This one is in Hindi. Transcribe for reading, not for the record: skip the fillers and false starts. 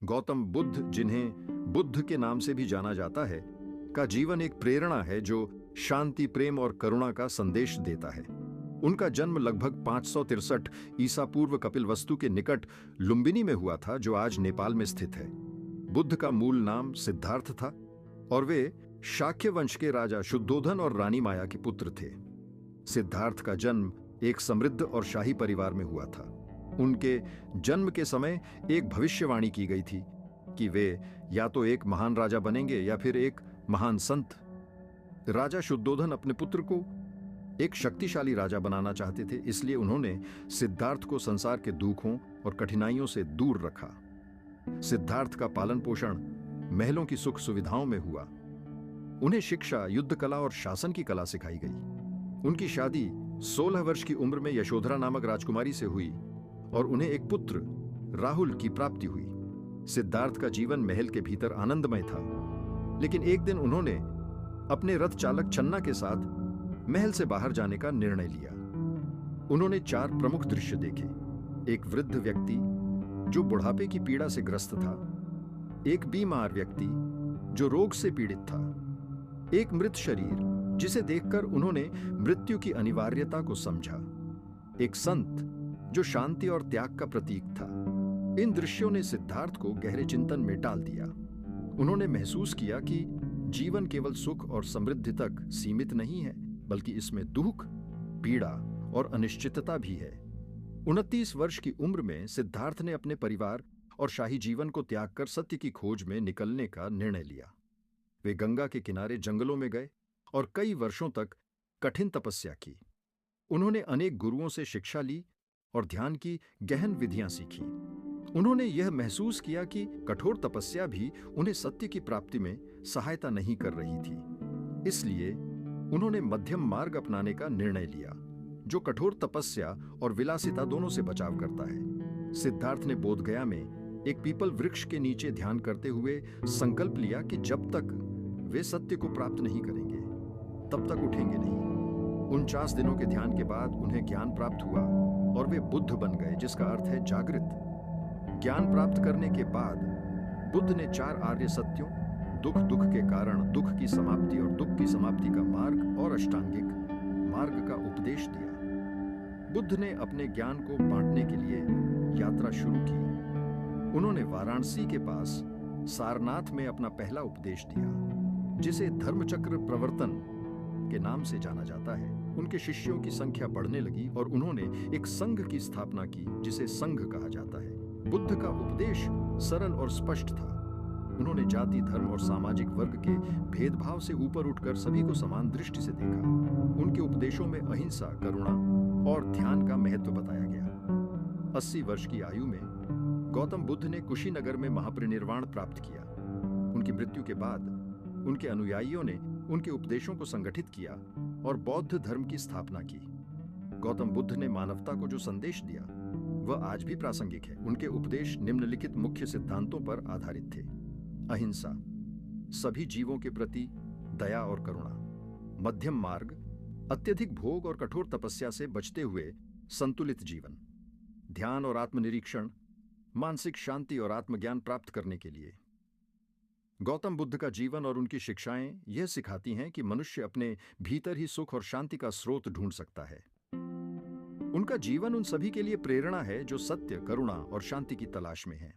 गौतम बुद्ध, जिन्हें बुद्ध के नाम से भी जाना जाता है, का जीवन एक प्रेरणा है जो शांति, प्रेम और करुणा का संदेश देता है। उनका जन्म लगभग 563 ईसा पूर्व कपिलवस्तु के निकट लुम्बिनी में हुआ था, जो आज नेपाल में स्थित है। बुद्ध का मूल नाम सिद्धार्थ था और वे शाक्य वंश के राजा शुद्धोधन और रानी माया के पुत्र थे। सिद्धार्थ का जन्म एक समृद्ध और शाही परिवार में हुआ था। उनके जन्म के समय एक भविष्यवाणी की गई थी कि वे या तो एक महान राजा बनेंगे या फिर एक महान संत। राजा शुद्धोधन अपने पुत्र को एक शक्तिशाली राजा बनाना चाहते थे, इसलिए उन्होंने सिद्धार्थ को संसार के दुखों और कठिनाइयों से दूर रखा। सिद्धार्थ का पालन पोषण महलों की सुख सुविधाओं में हुआ। उन्हें शिक्षा, युद्ध कला और शासन की कला सिखाई गई। उनकी शादी 16 वर्ष की उम्र में यशोधरा नामक राजकुमारी से हुई और उन्हें एक पुत्र राहुल की प्राप्ति हुई। सिद्धार्थ का जीवन महल के भीतर आनंदमय था, लेकिन एक दिन उन्होंने अपने रथ चालक चन्ना के साथ महल से बाहर जाने का निर्णय लिया। उन्होंने 4 प्रमुख दृश्य देखे। एक वृद्ध व्यक्ति जो बुढ़ापे की पीड़ा से ग्रस्त था, एक बीमार व्यक्ति जो रोग से पीड़ित था, एक मृत शरीर जिसे देखकर उन्होंने मृत्यु की अनिवार्यता को समझा, एक संत जो शांति और त्याग का प्रतीक था। इन दृश्यों ने सिद्धार्थ को गहरे चिंतन में डाल दिया। उन्होंने महसूस किया कि जीवन केवल सुख और समृद्धि तक सीमित नहीं है, बल्कि इसमें दुख, पीड़ा और अनिश्चितता भी है। 29 वर्ष की उम्र में सिद्धार्थ ने अपने परिवार और शाही जीवन को त्याग कर सत्य की खोज में निकलने का निर्णय लिया। वे गंगा के किनारे जंगलों में गए और कई वर्षों तक कठिन तपस्या की। उन्होंने अनेक गुरुओं से शिक्षा ली और ध्यान की गहन विधियां सीखी। उन्होंने यह महसूस किया कि कठोर तपस्या भी उन्हें सत्य की प्राप्ति में सहायता नहीं कर रही थी। इसलिए उन्होंने मध्यम मार्ग अपनाने का निर्णय लिया, जो कठोर तपस्या और विलासिता दोनों से बचाव करता है। सिद्धार्थ ने बोधगया में एक पीपल वृक्ष के नीचे ध्यान करते हुए संकल्प लिया कि जब तक वे सत्य को प्राप्त नहीं करेंगे, तब तक उठेंगे नहीं। 49 दिनों के ध्यान के बाद उन्हें ज्ञान प्राप्त हुआ और वे बुद्ध बन गए, जिसका अर्थ है जागृत। ज्ञान प्राप्त करने के बाद बुद्ध ने 4 आर्य सत्यों, दुख, दुख के कारण, दुख की समाप्ति और दुख की समाप्ति का मार्ग और अष्टांगिक मार्ग का उपदेश दिया। बुद्ध ने अपने ज्ञान को बांटने के लिए यात्रा शुरू की। उन्होंने वाराणसी के पास सारनाथ में अपना पहला उपदेश दिया, जिसे धर्मचक्र प्रवर्तन के नाम से जाना जाता है। उनके शिष्यों की संख्या बढ़ने लगी और उन्होंने एक संघ की स्थापना की, जिसे संघ कहा जाता है। बुद्ध का उपदेश सरल और स्पष्ट था। उन्होंने जाति, धर्म और सामाजिक वर्ग के भेदभाव से ऊपर उठकर सभी को समान दृष्टि से देखा। उनके उपदेशों में अहिंसा, करुणा और ध्यान का महत्व बताया गया। 80 वर्ष की आयु में गौतम बुद्ध ने कुशीनगर में महापरिनिर्वाण प्राप्त किया। उनकी मृत्यु के बाद उनके अनुयायियों ने उनके उपदेशों को संगठित किया और बौद्ध धर्म की स्थापना की। गौतम बुद्ध ने मानवता को जो संदेश दिया, वह आज भी प्रासंगिक है। उनके उपदेश निम्नलिखित मुख्य सिद्धांतों पर आधारित थे: अहिंसा, सभी जीवों के प्रति दया और करुणा; मध्यम मार्ग, अत्यधिक भोग और कठोर तपस्या से बचते हुए संतुलित जीवन; ध्यान और आत्मनिरीक्षण, मानसिक शांति और आत्मज्ञान प्राप्त करने के लिए। गौतम बुद्ध का जीवन और उनकी शिक्षाएं यह सिखाती हैं कि मनुष्य अपने भीतर ही सुख और शांति का स्रोत ढूंढ सकता है। उनका जीवन उन सभी के लिए प्रेरणा है जो सत्य, करुणा और शांति की तलाश में हैं।